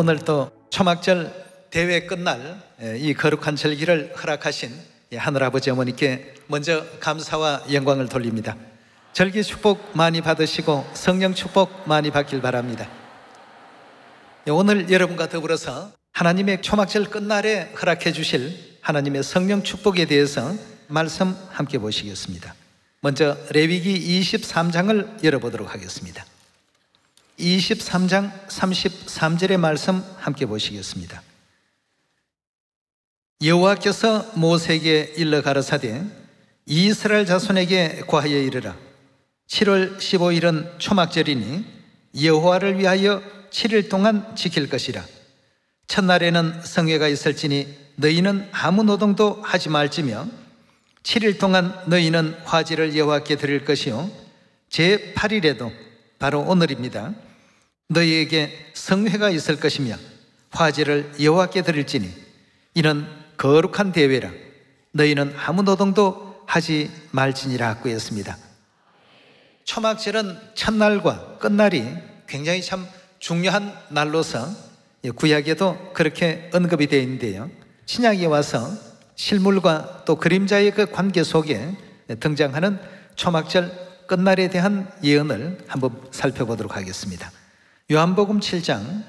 오늘 또 초막절 대회 끝날 이 거룩한 절기를 허락하신 하늘아버지 어머니께 먼저 감사와 영광을 돌립니다. 절기 축복 많이 받으시고 성령 축복 많이 받길 바랍니다. 오늘 여러분과 더불어서 하나님의 초막절 끝날에 허락해 주실 하나님의 성령 축복에 대해서 말씀 함께 보시겠습니다. 먼저 레위기 23장을 열어보도록 하겠습니다. 23장 33절의 말씀 함께 보시겠습니다. 여호와께서 모세에게 일러 가라사대 이스라엘 자손에게 고하여 이르라. 7월 15일은 초막절이니 여호와를 위하여 7일 동안 지킬 것이라. 첫날에는 성회가 있을지니 너희는 아무 노동도 하지 말지며 7일 동안 너희는 화제를 여호와께 드릴 것이요 제8일에도 바로 오늘입니다. 너희에게 성회가 있을 것이며 화제를 여호와께 드릴지니 이는 거룩한 대회라. 너희는 아무 노동도 하지 말지니라 하였습니다. 초막절은 첫날과 끝날이 굉장히 참 중요한 날로서 구약에도 그렇게 언급이 되어 있는데요, 신약에 와서 실물과 또 그림자의 그 관계 속에 등장하는 초막절 끝날에 대한 예언을 한번 살펴보도록 하겠습니다. 요한복음 7장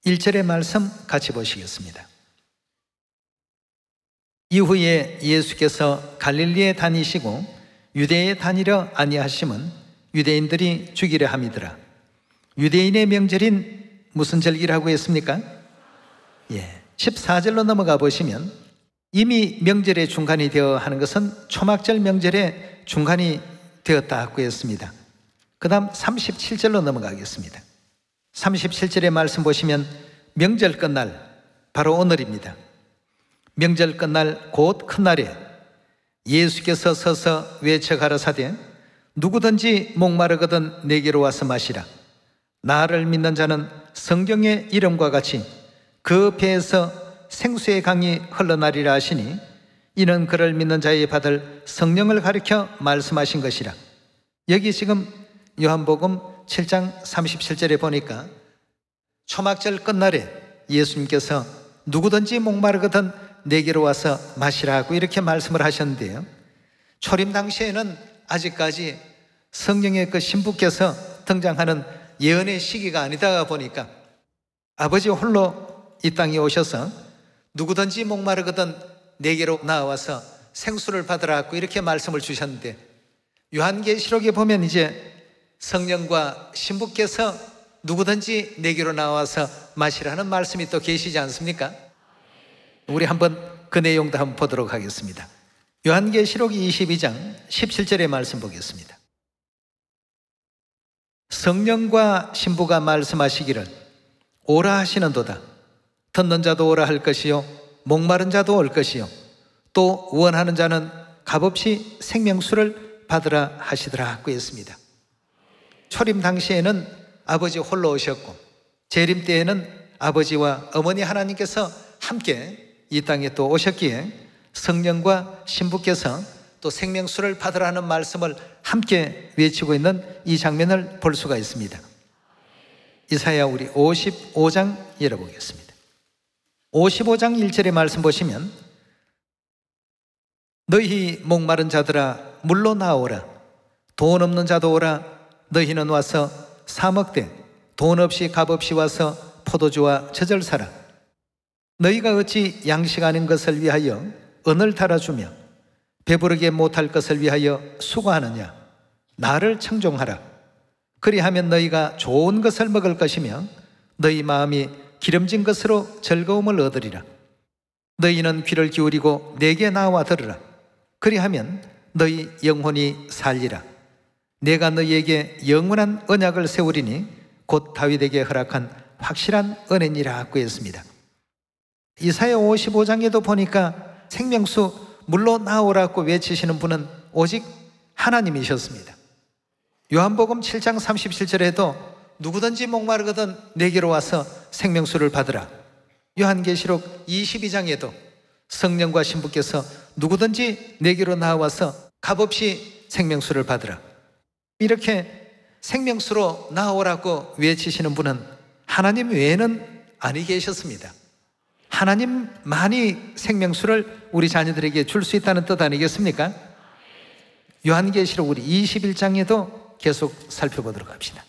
1절의 말씀 같이 보시겠습니다. 이후에 예수께서 갈릴리에 다니시고 유대에 다니려 아니하심은 유대인들이 죽이려 함이더라. 유대인의 명절인 무슨 절기라고 했습니까? 14절로 넘어가 보시면 이미 명절의 중간이 되어 하는 것은 초막절 명절의 중간이 되었다고 했습니다. 그 다음 37절로 넘어가겠습니다. 37절의 말씀 보시면 명절 끝날, 바로 오늘입니다. 명절 끝날 곧 큰날에 예수께서 서서 외쳐 가라사대 누구든지 목마르거든 내게로 와서 마시라. 나를 믿는 자는 성경의 이름과 같이 그 배에서 생수의 강이 흘러나리라 하시니 이는 그를 믿는 자에 받을 성령을 가리켜 말씀하신 것이라. 여기 지금 요한복음 7장 37절에 보니까 초막절 끝날에 예수님께서 누구든지 목마르거든 내게로 와서 마시라고 이렇게 말씀을 하셨는데요, 초림 당시에는 아직까지 성령의 그 신부께서 등장하는 예언의 시기가 아니다 보니까 아버지 홀로 이 땅에 오셔서 누구든지 목마르거든 내게로 나와서 생수를 받으라고 이렇게 말씀을 주셨는데, 요한계시록에 보면 이제 성령과 신부께서 누구든지 내게로 나와서 마시라는 말씀이 또 계시지 않습니까? 우리 한번 그 내용도 한번 보도록 하겠습니다. 요한계시록 22장 17절의 말씀 보겠습니다. 성령과 신부가 말씀하시기를 오라 하시는도다. 듣는 자도 오라 할 것이요 목마른 자도 올 것이요 또 원하는 자는 값없이 생명수를 받으라 하시더라 하고 했습니다. 초림 당시에는 아버지 홀로 오셨고 재림 때에는 아버지와 어머니 하나님께서 함께 이 땅에 또 오셨기에 성령과 신부께서 또 생명수를 받으라는 말씀을 함께 외치고 있는 이 장면을 볼 수가 있습니다. 이사야 우리 55장 열어보겠습니다. 55장 1절의 말씀 보시면 너희 목마른 자들아 물로 나오라. 돈 없는 자도 오라. 너희는 와서 사 먹되 돈 없이 값 없이 와서 포도주와 젖을 사라. 너희가 어찌 양식 아닌 것을 위하여 은을 달아주며 배부르게 못할 것을 위하여 수고하느냐. 나를 청종하라. 그리하면 너희가 좋은 것을 먹을 것이며 너희 마음이 기름진 것으로 즐거움을 얻으리라. 너희는 귀를 기울이고 내게 나와 들으라. 그리하면 너희 영혼이 살리라. 내가 너희에게 영원한 언약을 세우리니 곧 다윗에게 허락한 확실한 은혜니라 하고 했습니다. 이사야 55장에도 보니까 생명수 물로 나오라고 외치시는 분은 오직 하나님이셨습니다. 요한복음 7장 37절에도 누구든지 목마르거든 내게로 와서 생명수를 받으라. 요한계시록 22장에도 성령과 신부께서 누구든지 내게로 나와서 값없이 생명수를 받으라. 이렇게 생명수로 나오라고 외치시는 분은 하나님 외에는 아니 계셨습니다. 하나님만이 생명수를 우리 자녀들에게 줄 수 있다는 뜻 아니겠습니까? 요한계시록 우리 21장에도 계속 살펴보도록 합시다.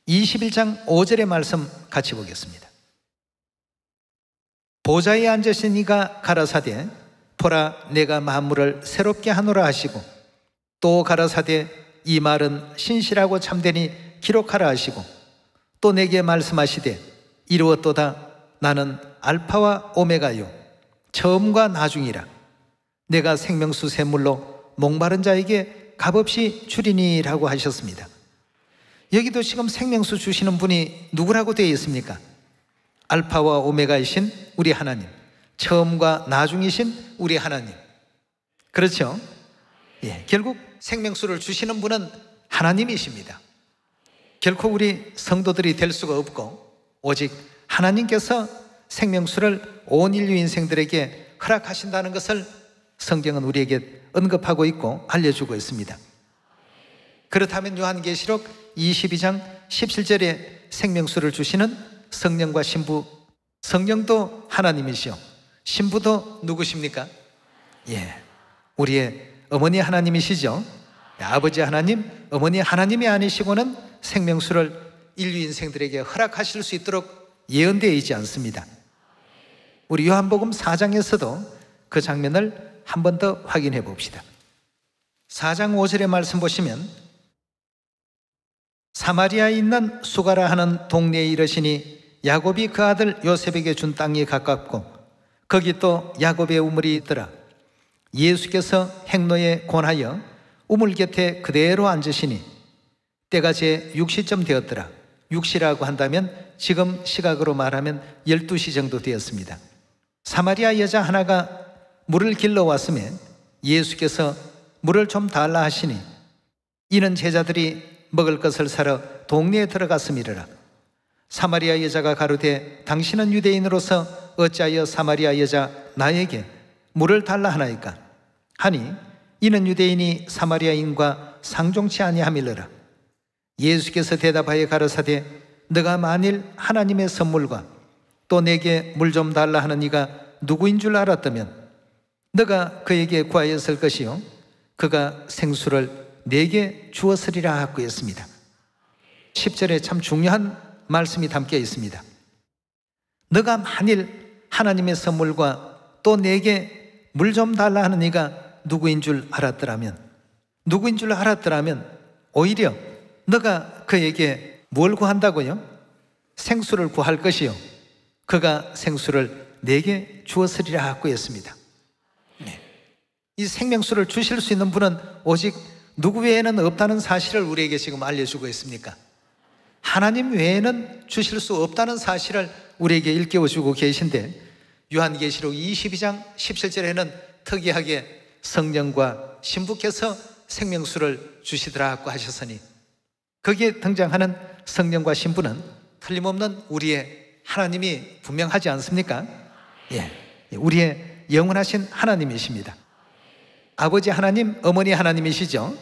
21장 5절의 말씀 같이 보겠습니다. 보좌에 앉으신 이가 가라사대 보라 내가 만물을 새롭게 하노라 하시고 또 가라사대 이 말은 신실하고 참되니 기록하라 하시고 또 내게 말씀하시되 이루었도다 나는 알파와 오메가요 처음과 나중이라 내가 생명수 샘물로 목마른 자에게 값없이 주리니라고 하셨습니다. 여기도 지금 생명수 주시는 분이 누구라고 되어 있습니까? 알파와 오메가이신 우리 하나님, 처음과 나중이신 우리 하나님. 그렇죠? 예, 결국 생명수를 주시는 분은 하나님이십니다. 결코 우리 성도들이 될 수가 없고 오직 하나님께서 생명수를 온 인류 인생들에게 허락하신다는 것을 성경은 우리에게 언급하고 있고 알려주고 있습니다. 그렇다면 요한계시록 22장 17절에 생명수를 주시는 성령과 신부, 성령도 하나님이시요 신부도 누구십니까? 예, 우리의 어머니 하나님이시죠. 아버지 하나님, 어머니 하나님이 아니시고는 생명수를 인류 인생들에게 허락하실 수 있도록 예언되어 있지 않습니다. 우리 요한복음 4장에서도 그 장면을 한 번 더 확인해 봅시다. 4장 5절의 말씀 보시면 사마리아에 있는 수가라 하는 동네에 이르시니 야곱이 그 아들 요셉에게 준 땅이 가깝고 거기 또 야곱의 우물이 있더라. 예수께서 행로에 권하여 우물 곁에 그대로 앉으시니 때가 제 6시쯤 되었더라. 6시라고 한다면 지금 시각으로 말하면 12시 정도 되었습니다. 사마리아 여자 하나가 물을 길러 왔음에 예수께서 물을 좀 달라 하시니 이는 제자들이 먹을 것을 사러 동네에 들어갔음이라. 사마리아 여자가 가로되 당신은 유대인으로서 어찌하여 사마리아 여자 나에게 물을 달라 하나이까 하니 이는 유대인이 사마리아인과 상종치 아니함이러라. 예수께서 대답하여 가라사대 너가 만일 하나님의 선물과 또 내게 물 좀 달라 하는 이가 누구인 줄 알았다면 너가 그에게 구하였을 것이요 그가 생수를 내게 주었으리라 하고 했습니다. 10절에 참 중요한 말씀이 담겨 있습니다. 너가 만일 하나님의 선물과 또 내게 물 좀 달라 하는 이가 누구인 줄 알았더라면 오히려 너가 그에게 뭘 구한다고요? 생수를 구할 것이요 그가 생수를 내게 주었으리라 하고 했습니다. 이 생명수를 주실 수 있는 분은 오직 누구 외에는 없다는 사실을 우리에게 지금 알려주고 있습니까? 하나님 외에는 주실 수 없다는 사실을 우리에게 일깨워주고 계신데 요한계시록 22장 17절에는 특이하게 성령과 신부께서 생명수를 주시더라고 하셨으니 거기에 등장하는 성령과 신부는 틀림없는 우리의 하나님이 분명하지 않습니까? 예, 우리의 영원하신 하나님이십니다. 아버지 하나님, 어머니 하나님이시죠.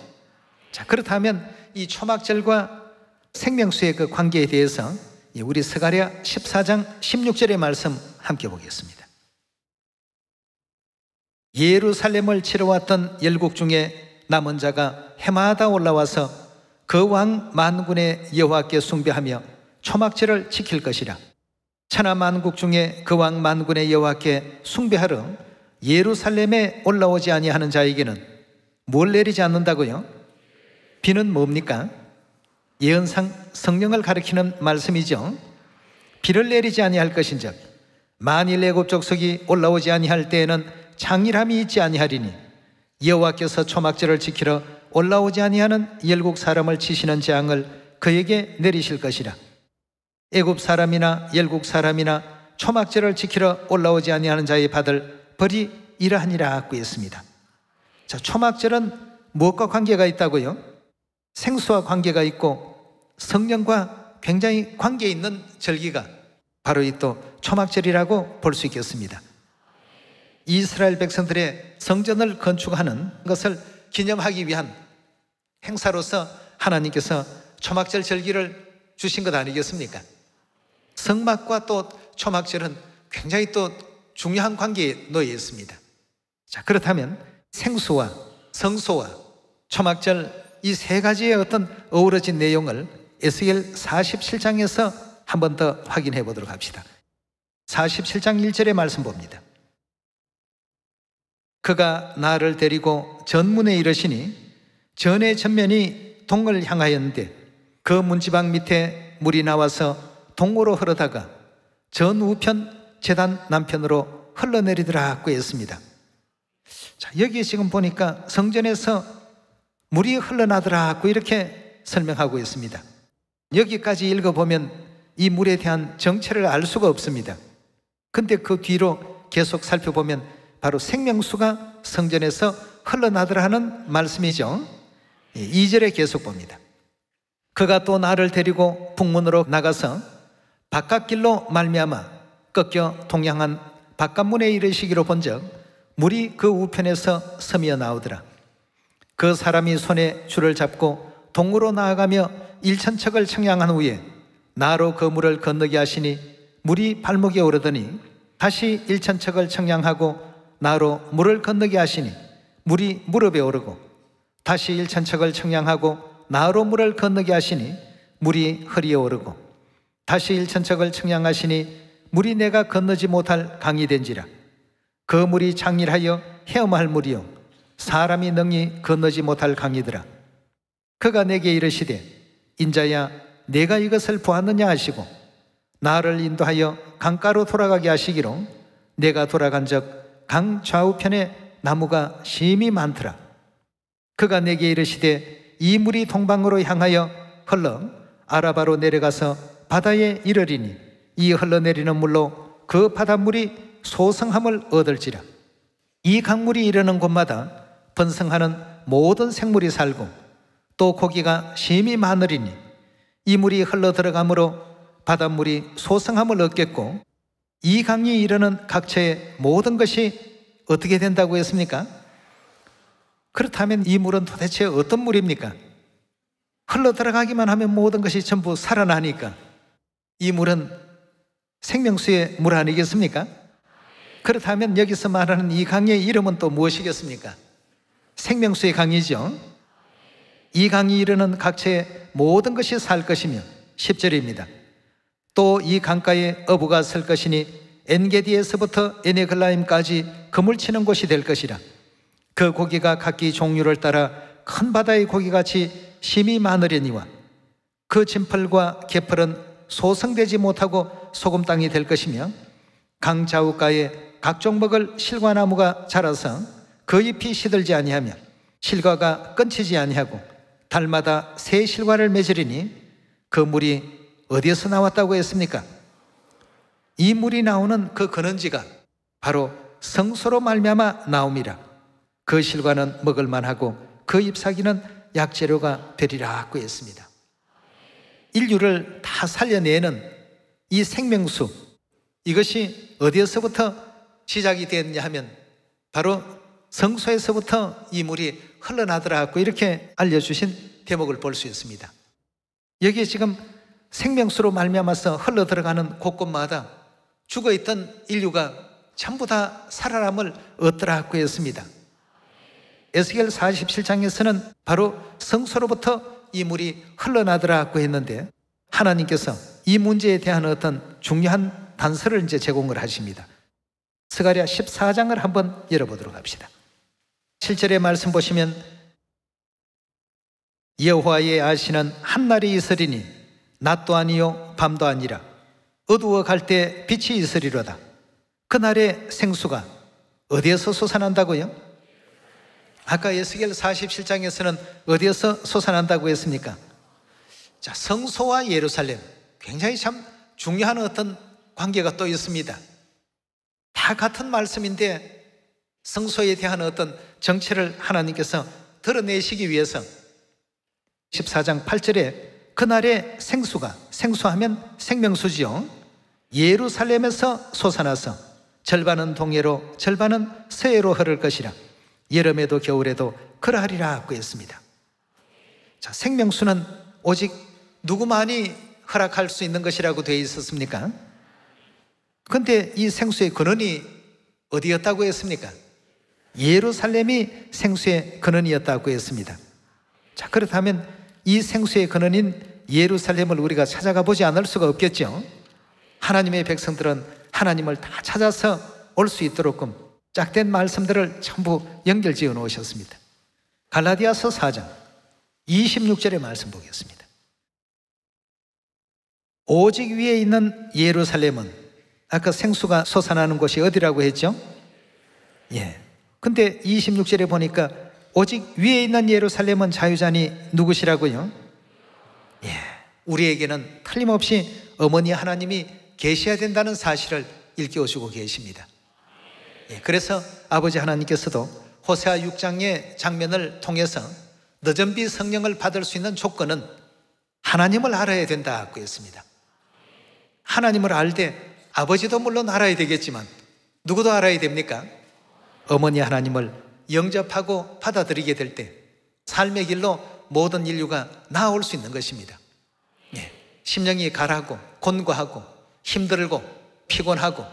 자, 그렇다면 이 초막절과 생명수의 그 관계에 대해서 우리 스가랴 14장 16절의 말씀 함께 보겠습니다. 예루살렘을 치러 왔던 열국 중에 남은 자가 해마다 올라와서 그 왕 만군의 여호와께 숭배하며 초막절을 지킬 것이라. 천하 만국 중에 그 왕 만군의 여호와께 숭배하러 예루살렘에 올라오지 아니하는 자에게는 뭘 내리지 않는다고요? 비는 뭡니까? 예언상 성령을 가리키는 말씀이죠. 비를 내리지 아니할 것인즉 만일 애굽 족속이 올라오지 아니할 때에는 장일함이 있지 아니하리니 여호와께서 초막절을 지키러 올라오지 아니하는 열국 사람을 치시는 재앙을 그에게 내리실 것이라. 애굽 사람이나 열국 사람이나 초막절을 지키러 올라오지 아니하는 자의 받을 벌이 이러하니라 하고 했습니다. 자, 초막절은 무엇과 관계가 있다고요? 생수와 관계가 있고 성령과 굉장히 관계 있는 절기가 바로 이 또 초막절이라고 볼 수 있겠습니다. 이스라엘 백성들의 성전을 건축하는 것을 기념하기 위한 행사로서 하나님께서 초막절 절기를 주신 것 아니겠습니까? 성막과 또 초막절은 굉장히 또 중요한 관계에 놓여 있습니다. 자, 그렇다면 생수와 성소와 초막절 이 세 가지의 어떤 어우러진 내용을 에스겔 47장에서 한 번 더 확인해 보도록 합시다. 47장 1절의 말씀 봅니다. 그가 나를 데리고 전문에 이르시니 전의 전면이 동을 향하였는데 그 문지방 밑에 물이 나와서 동으로 흐르다가 전 우편 제단 남편으로 흘러내리더라고 했습니다. 자, 여기 지금 보니까 성전에서 물이 흘러나더라고 이렇게 설명하고 있습니다. 여기까지 읽어보면 이 물에 대한 정체를 알 수가 없습니다. 근데 그 뒤로 계속 살펴보면 바로 생명수가 성전에서 흘러나더라 하는 말씀이죠. 2절에 계속 봅니다. 그가 또 나를 데리고 북문으로 나가서 바깥길로 말미암아 꺾여 동양한 바깥문에 이르시기로 본즉 물이 그 우편에서 서미어 나오더라. 그 사람이 손에 줄을 잡고 동으로 나아가며 일천척을 청량한 후에 나로 그 물을 건너게 하시니 물이 발목에 오르더니 다시 일천척을 청량하고 나로 물을 건너게 하시니 물이 무릎에 오르고 다시 일천척을 청량하고 나로 물을 건너게 하시니 물이 허리에 오르고 다시 일천척을 청량하시니 물이 내가 건너지 못할 강이 된지라. 그 물이 장일하여 헤엄할 물이요 사람이 능히 건너지 못할 강이더라. 그가 내게 이르시되 인자야 내가 이것을 보았느냐 하시고 나를 인도하여 강가로 돌아가게 하시기로 내가 돌아간 적 강 좌우편에 나무가 심히 많더라. 그가 내게 이르시되 이 물이 동방으로 향하여 흘러 아라바로 내려가서 바다에 이르리니 이 흘러내리는 물로 그 바닷물이 소성함을 얻을지라. 이 강물이 이르는 곳마다 번성하는 모든 생물이 살고 또 고기가 심히 많으리니 이 물이 흘러 들어가므로 바닷물이 소성함을 얻겠고 이 강이 이르는 각처의 모든 것이 어떻게 된다고 했습니까? 그렇다면 이 물은 도대체 어떤 물입니까? 흘러 들어가기만 하면 모든 것이 전부 살아나니까 이 물은 생명수의 물 아니겠습니까? 그렇다면 여기서 말하는 이 강의 이름은 또 무엇이겠습니까? 생명수의 강이죠. 이 강이 이르는 각처의 모든 것이 살 것이며 10절입니다. 또 이 강가에 어부가 설 것이니 엔게디에서부터 에네글라임까지 그물치는 곳이 될 것이라. 그 고기가 각기 종류를 따라 큰 바다의 고기같이 심히 많으려니와 그 진펄과 개펄은 소성되지 못하고 소금 땅이 될 것이며 강 좌우가에 각종 먹을 실과나무가 자라서 그 잎이 시들지 아니하며 실과가 끊치지 아니하고 달마다 새 실과를 맺으리니 그 물이 어디에서 나왔다고 했습니까? 이 물이 나오는 그 근원지가 바로 성소로 말미암아 나옴이라. 그 실과는 먹을 만하고 그 잎사귀는 약재료가 되리라고 했습니다. 인류를 다 살려내는 이 생명수, 이것이 어디에서부터 시작이 됐냐 하면 바로 성소에서부터 이 물이 흘러나더라고 이렇게 알려주신 대목을 볼 수 있습니다. 여기에 지금 생명수로 말미암아서 흘러들어가는 곳곳마다 죽어있던 인류가 전부 다 살아남을 얻더라고 했습니다. 에스겔 47장에서는 바로 성소로부터 이 물이 흘러나더라고 했는데 하나님께서 이 문제에 대한 어떤 중요한 단서를 이제 제공을 하십니다. 스가랴 14장을 한번 열어보도록 합시다. 7절의 말씀 보시면 여호와의 아시는 한날이 있으리니 낮도 아니요 밤도 아니라 어두워 갈 때 빛이 있으리로다. 그날의 생수가 어디에서 솟아난다고요? 아까 에스겔 47장에서는 어디에서 솟아난다고 했습니까? 자, 성소와 예루살렘, 굉장히 참 중요한 어떤 관계가 또 있습니다. 다 같은 말씀인데 성소에 대한 어떤 정체를 하나님께서 드러내시기 위해서 14장 8절에 그날의 생수가, 생수하면 생명수지요, 예루살렘에서 솟아나서 절반은 동해로 절반은 서해로 흐를 것이라. 여름에도 겨울에도 그러하리라고 했습니다. 자, 생명수는 오직 누구만이 허락할 수 있는 것이라고 되어 있었습니까? 그런데 이 생수의 근원이 어디였다고 했습니까? 예루살렘이 생수의 근원이었다고 했습니다. 자, 그렇다면 이 생수의 근원인 예루살렘을 우리가 찾아가 보지 않을 수가 없겠죠. 하나님의 백성들은 하나님을 다 찾아서 올 수 있도록끔 짝된 말씀들을 전부 연결지어 놓으셨습니다. 갈라디아서 4장 26절의 말씀 보겠습니다. 오직 위에 있는 예루살렘은, 아까 생수가 솟아나는 곳이 어디라고 했죠? 예. 근데 26절에 보니까 오직 위에 있는 예루살렘은 자유자니 누구시라고요? 예. 우리에게는 틀림없이 어머니 하나님이 계셔야 된다는 사실을 일깨워주고 계십니다. 예. 그래서 아버지 하나님께서도 호세아 6장의 장면을 통해서 너전비 성령을 받을 수 있는 조건은 하나님을 알아야 된다고 했습니다. 하나님을 알 때 아버지도 물론 알아야 되겠지만 누구도 알아야 됩니까? 어머니 하나님을 영접하고 받아들이게 될 때 삶의 길로 모든 인류가 나아올 수 있는 것입니다. 예. 심령이 가라고 곤고하고 힘들고 피곤하고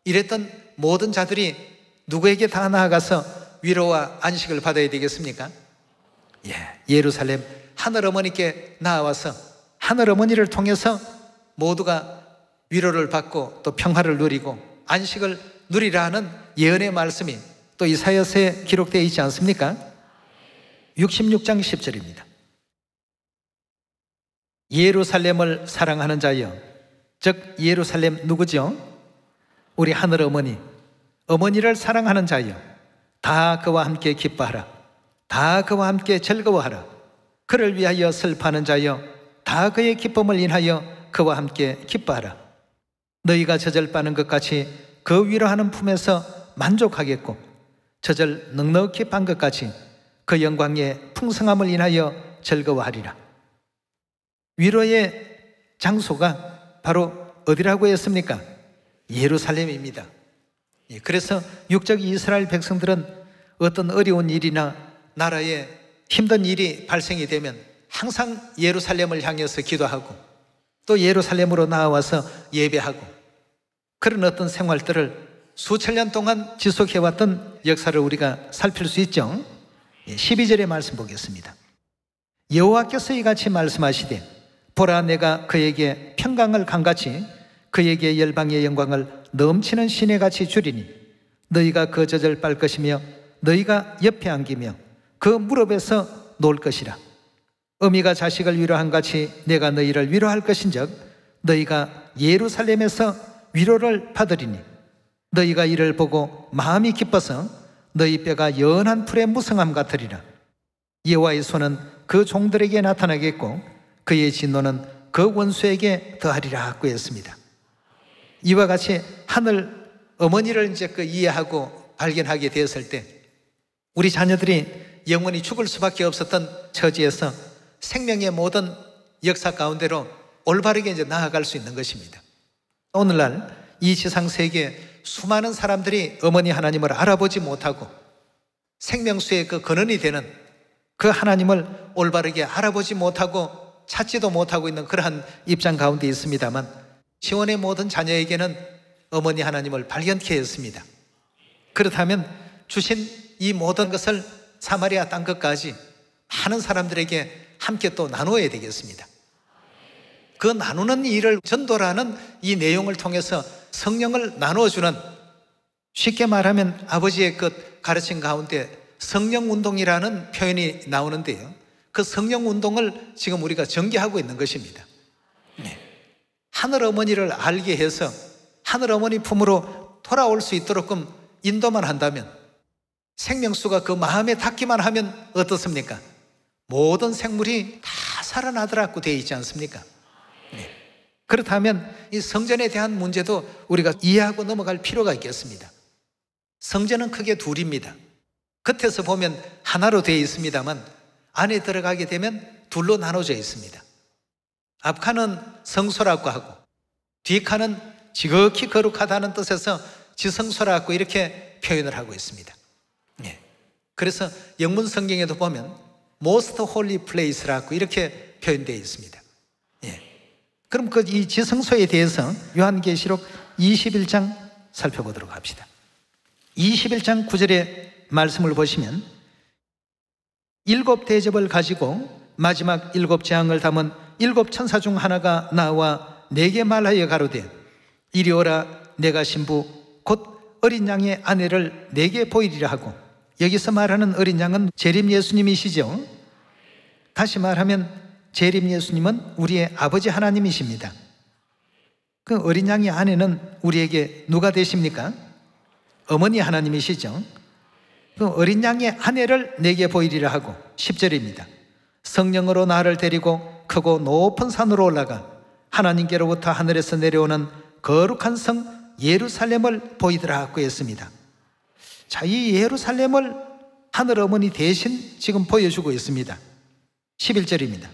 이랬던 모든 자들이 누구에게 다 나아가서 위로와 안식을 받아야 되겠습니까? 예. 예루살렘 하늘어머니께 나아와서 하늘어머니를 통해서 모두가 위로를 받고 또 평화를 누리고 안식을 누리라 하는 예언의 말씀이 또 이사야서에 기록되어 있지 않습니까? 66장 10절입니다. 예루살렘을 사랑하는 자여, 즉 예루살렘 누구죠? 우리 하늘 어머니, 어머니를 사랑하는 자여, 다 그와 함께 기뻐하라. 다 그와 함께 즐거워하라. 그를 위하여 슬퍼하는 자여, 다 그의 기쁨을 인하여 그와 함께 기뻐하라. 너희가 젖을 빠는 것 같이 그 위로하는 품에서 만족하겠고 젖을 넉넉히 빤 것 같이 그 영광의 풍성함을 인하여 즐거워하리라. 위로의 장소가 바로 어디라고 했습니까? 예루살렘입니다. 그래서 육적 이스라엘 백성들은 어떤 어려운 일이나 나라에 힘든 일이 발생이 되면 항상 예루살렘을 향해서 기도하고 또 예루살렘으로 나와서 예배하고 그런 어떤 생활들을 수천 년 동안 지속해왔던 역사를 우리가 살필 수 있죠. 12절의 말씀 보겠습니다. 여호와께서 이같이 말씀하시되 보라 내가 그에게 평강을 강같이 그에게 열방의 영광을 넘치는 시내같이 주리니 너희가 그 젖을 빨 것이며 너희가 옆에 안기며 그 무릎에서 놓을 것이라. 어미가 자식을 위로한 같이 내가 너희를 위로할 것인즉 너희가 예루살렘에서 위로를 받으리니 너희가 이를 보고 마음이 기뻐서 너희 뼈가 연한 풀의 무성함 같으리라. 여호와의 손은 그 종들에게 나타나겠고 그의 진노는 그 원수에게 더하리라 고 했습니다. 이와 같이 하늘 어머니를 이제 이해하고 발견하게 되었을 때 우리 자녀들이 영원히 죽을 수밖에 없었던 처지에서 생명의 모든 역사 가운데로 올바르게 이제 나아갈 수 있는 것입니다. 오늘날 이 지상 세계에 수많은 사람들이 어머니 하나님을 알아보지 못하고 생명수의 그 근원이 되는 그 하나님을 올바르게 알아보지 못하고 찾지도 못하고 있는 그러한 입장 가운데 있습니다만 시온의 모든 자녀에게는 어머니 하나님을 발견케 했습니다. 그렇다면 주신 이 모든 것을 사마리아 땅 끝까지 많은 사람들에게 함께 또 나누어야 되겠습니다. 그 나누는 일을 전도라는 이 내용을 통해서 성령을 나누어주는, 쉽게 말하면 아버지의 그 가르침 가운데 성령운동이라는 표현이 나오는데요, 그 성령운동을 지금 우리가 전개하고 있는 것입니다. 하늘어머니를 알게 해서 하늘어머니 품으로 돌아올 수 있도록끔 인도만 한다면, 생명수가 그 마음에 닿기만 하면 어떻습니까? 모든 생물이 다 살아나더라고 되어 있지 않습니까? 그렇다면 이 성전에 대한 문제도 우리가 이해하고 넘어갈 필요가 있겠습니다. 성전은 크게 둘입니다. 겉에서 보면 하나로 되어 있습니다만 안에 들어가게 되면 둘로 나눠져 있습니다. 앞칸은 성소라고 하고 뒷칸은 지극히 거룩하다는 뜻에서 지성소라고 이렇게 표현을 하고 있습니다. 그래서 영문 성경에도 보면 Most Holy Place라고 이렇게 표현되어 있습니다. 그럼 그 이 지성소에 대해서 요한계시록 21장 살펴보도록 합시다. 21장 9절의 말씀을 보시면 7 대접을 가지고 마지막 7 재앙을 담은 7 천사 중 하나가 나와 내게 말하여 가로되 이리 오라. 내가 신부 곧 어린 양의 아내를 내게 보이리라 하고, 여기서 말하는 어린 양은 재림 예수님이시죠. 다시 말하면 재림 예수님은 우리의 아버지 하나님이십니다. 그 어린 양의 아내는 우리에게 누가 되십니까? 어머니 하나님이시죠. 그 어린 양의 아내를 내게 보이리라 하고, 10절입니다. 성령으로 나를 데리고 크고 높은 산으로 올라가 하나님께로부터 하늘에서 내려오는 거룩한 성 예루살렘을 보이더라 하고 했습니다. 자, 이 예루살렘을 하늘 어머니 대신 지금 보여주고 있습니다. 11절입니다.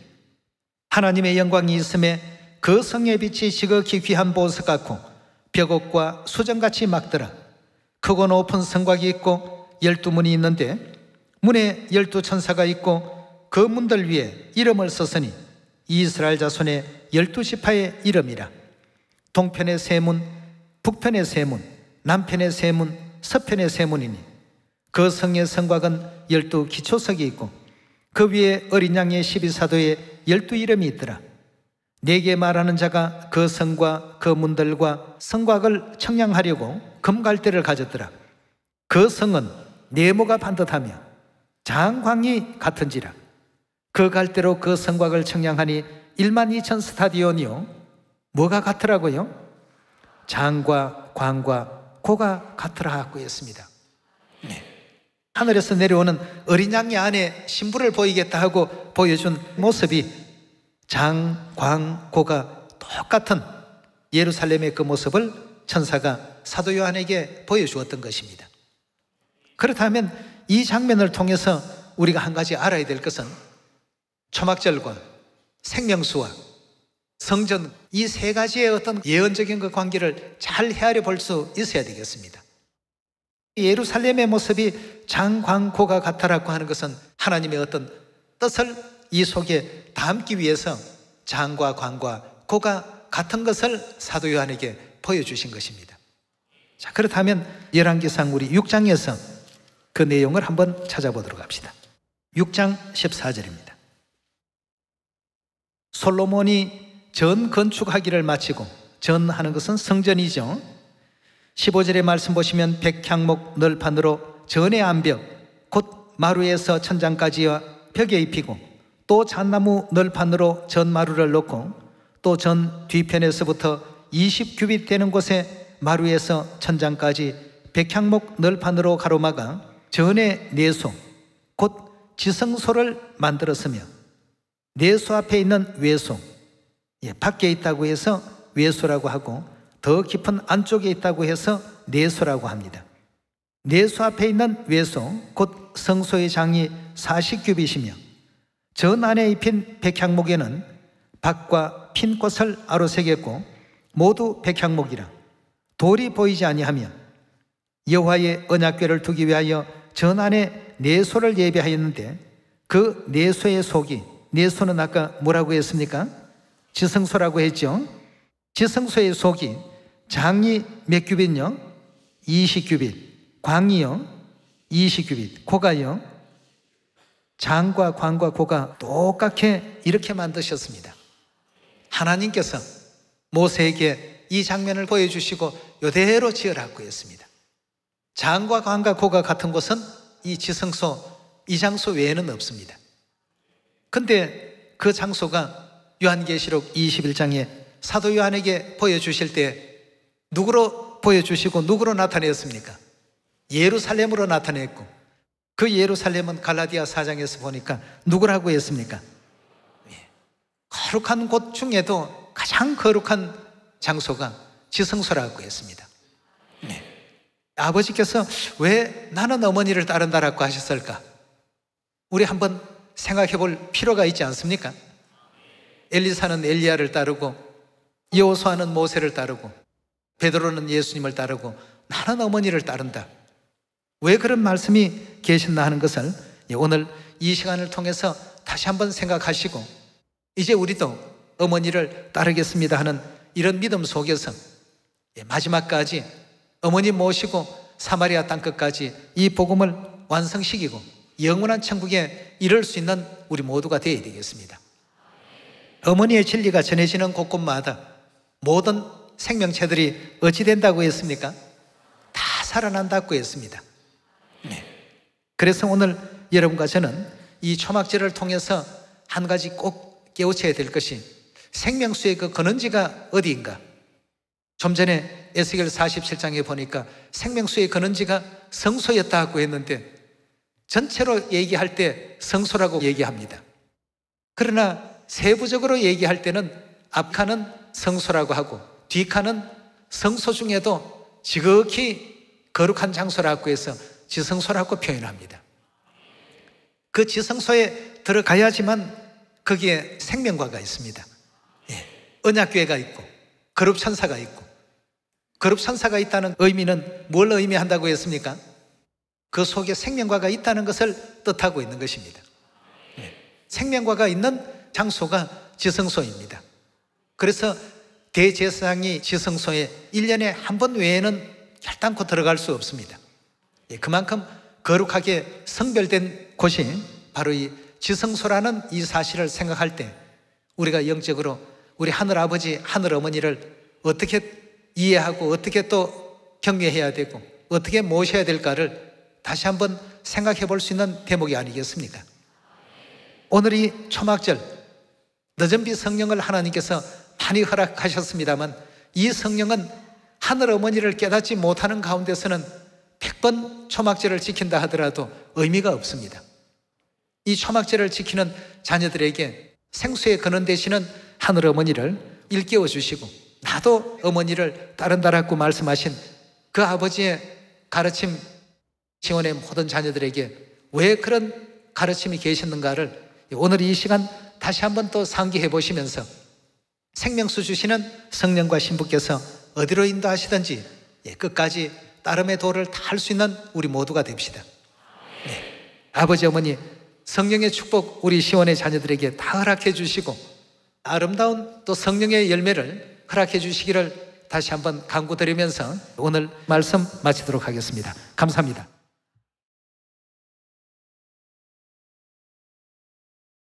하나님의 영광이 있음에 그 성의 빛이 지극히 귀한 보석 같고 벽옥과 수정같이 막더라. 크고 높은 성곽이 있고 12문이 있는데 문에 12 천사가 있고 그 문들 위에 이름을 썼으니 이스라엘 자손의 12지파의 이름이라. 동편의 세 문, 북편의 세 문, 남편의 세 문, 서편의 세 문이니 그 성의 성곽은 12 기초석이 있고 그 위에 어린 양의 12사도의 12 이름이 있더라. 내게 말하는 자가 그 성과 그 문들과 성곽을 청량하려고 금갈대를 가졌더라. 그 성은 네모가 반듯하며 장광이 같은지라. 그 갈대로 그 성곽을 청량하니 12,000 스타디온이요. 뭐가 같으라고요? 장과 광과 고가 같으라 하고 했습니다. 네. 하늘에서 내려오는 어린 양의 안에 신부를 보이겠다 하고 보여준 모습이 장, 광, 고가 똑같은 예루살렘의 그 모습을 천사가 사도 요한에게 보여주었던 것입니다. 그렇다면 이 장면을 통해서 우리가 한 가지 알아야 될 것은 초막절과 생명수와 성전, 이 세 가지의 어떤 예언적인 그 관계를 잘 헤아려 볼 수 있어야 되겠습니다. 예루살렘의 모습이 장, 광, 고가 같다라고 하는 것은 하나님의 어떤 뜻을 이 속에 담기 위해서 장과 광과 고가 같은 것을 사도 요한에게 보여주신 것입니다. 자, 그렇다면 열왕기상 우리 6장에서 그 내용을 한번 찾아보도록 합시다. 6장 14절입니다. 솔로몬이 전 건축하기를 마치고, 전하는 것은 성전이죠. 15절의 말씀 보시면 백향목 널판으로 전의 암벽 곧 마루에서 천장까지와 벽에 입히고 또 잣나무 널판으로 전 마루를 놓고 또 전 뒤편에서부터 20규빗 되는 곳에 마루에서 천장까지 백향목 널판으로 가로막아 전의 내소 곧 지성소를 만들었으며 내소 앞에 있는 외소, 밖에 있다고 해서 외소라고 하고 더 깊은 안쪽에 있다고 해서 내소라고 합니다. 내소 앞에 있는 외소 곧 성소의 장이 40규빗이며 전 안에 입힌 백향목에는 박과 핀꽃을 아로새겼고 모두 백향목이라. 돌이 보이지 아니하며 여호와의 언약궤를 두기 위하여 전 안에 내소를 예비하였는데 그 내소의 속이, 내소는 아까 뭐라고 했습니까? 지성소라고 했죠. 지성소의 속이 장이 몇 규빗요? 20규빗. 광이요? 20규빗. 고가요? 장과 광과 고가 똑같게 이렇게 만드셨습니다. 하나님께서 모세에게 이 장면을 보여주시고 이대로 지으라고 했습니다. 장과 광과 고가 같은 곳은 이 지성소, 이 장소 외에는 없습니다. 근데 그 장소가 요한계시록 21장에 사도 요한에게 보여주실 때 누구로 보여주시고 누구로 나타냈습니까? 예루살렘으로 나타냈고 그 예루살렘은 갈라디아 4장에서 보니까 누구라고 했습니까? 거룩한 곳 중에도 가장 거룩한 장소가 지성소라고 했습니다. 네. 아버지께서 왜 나는 어머니를 따른다라고 하셨을까? 우리 한번 생각해 볼 필요가 있지 않습니까? 엘리사는 엘리야를 따르고 여호수아는 모세를 따르고 베드로는 예수님을 따르고 나는 어머니를 따른다. 왜 그런 말씀이 계셨나 하는 것을 오늘 이 시간을 통해서 다시 한번 생각하시고 이제 우리도 어머니를 따르겠습니다 하는 이런 믿음 속에서 마지막까지 어머니 모시고 사마리아 땅끝까지 이 복음을 완성시키고 영원한 천국에 이를 수 있는 우리 모두가 되어야 되겠습니다. 어머니의 진리가 전해지는 곳곳마다 모든 생명체들이 어찌 된다고 했습니까? 다 살아난다고 했습니다. 그래서 오늘 여러분과 저는 이 초막절을 통해서 한 가지 꼭 깨우쳐야 될 것이 생명수의 그 근원지가 어디인가? 좀 전에 에스겔 47장에 보니까 생명수의 근원지가 성소였다고 했는데 전체로 얘기할 때 성소라고 얘기합니다. 그러나 세부적으로 얘기할 때는 앞칸은 성소라고 하고 뒷칸은 성소 중에도 지극히 거룩한 장소라고 해서 지성소라고 표현합니다. 그 지성소에 들어가야지만 거기에 생명과가 있습니다. 언약궤가 있고 거룩천사가 있고, 거룩천사가 있다는 의미는 뭘 의미한다고 했습니까? 그 속에 생명과가 있다는 것을 뜻하고 있는 것입니다. 생명과가 있는 장소가 지성소입니다. 그래서 대제사장이 지성소에 1년에 한 번 외에는 결단코 들어갈 수 없습니다. 그만큼 거룩하게 성별된 곳이 바로 이 지성소라는 이 사실을 생각할 때 우리가 영적으로 우리 하늘아버지, 하늘어머니를 어떻게 이해하고 어떻게 또 경외해야 되고 어떻게 모셔야 될까를 다시 한번 생각해 볼 수 있는 대목이 아니겠습니까? 오늘 이 초막절 늦은비 성령을 하나님께서 많이 허락하셨습니다만 이 성령은 하늘어머니를 깨닫지 못하는 가운데서는 100번 초막절을 지킨다 하더라도 의미가 없습니다. 이 초막절을 지키는 자녀들에게 생수의 근원 되시는 하늘어머니를 일깨워 주시고 나도 어머니를 따른다라고 말씀하신 그 아버지의 가르침 지원의 모든 자녀들에게 왜 그런 가르침이 계셨는가를 오늘 이 시간 다시 한번 또 상기해 보시면서 생명수 주시는 성령과 신부께서 어디로 인도하시든지 끝까지 따름의 도를 다할 수 있는 우리 모두가 됩시다. 아버지 어머니 성령의 축복 우리 시원의 자녀들에게 다 허락해 주시고 아름다운 또 성령의 열매를 허락해 주시기를 다시 한번 간구드리면서 오늘 말씀 마치도록 하겠습니다. 감사합니다.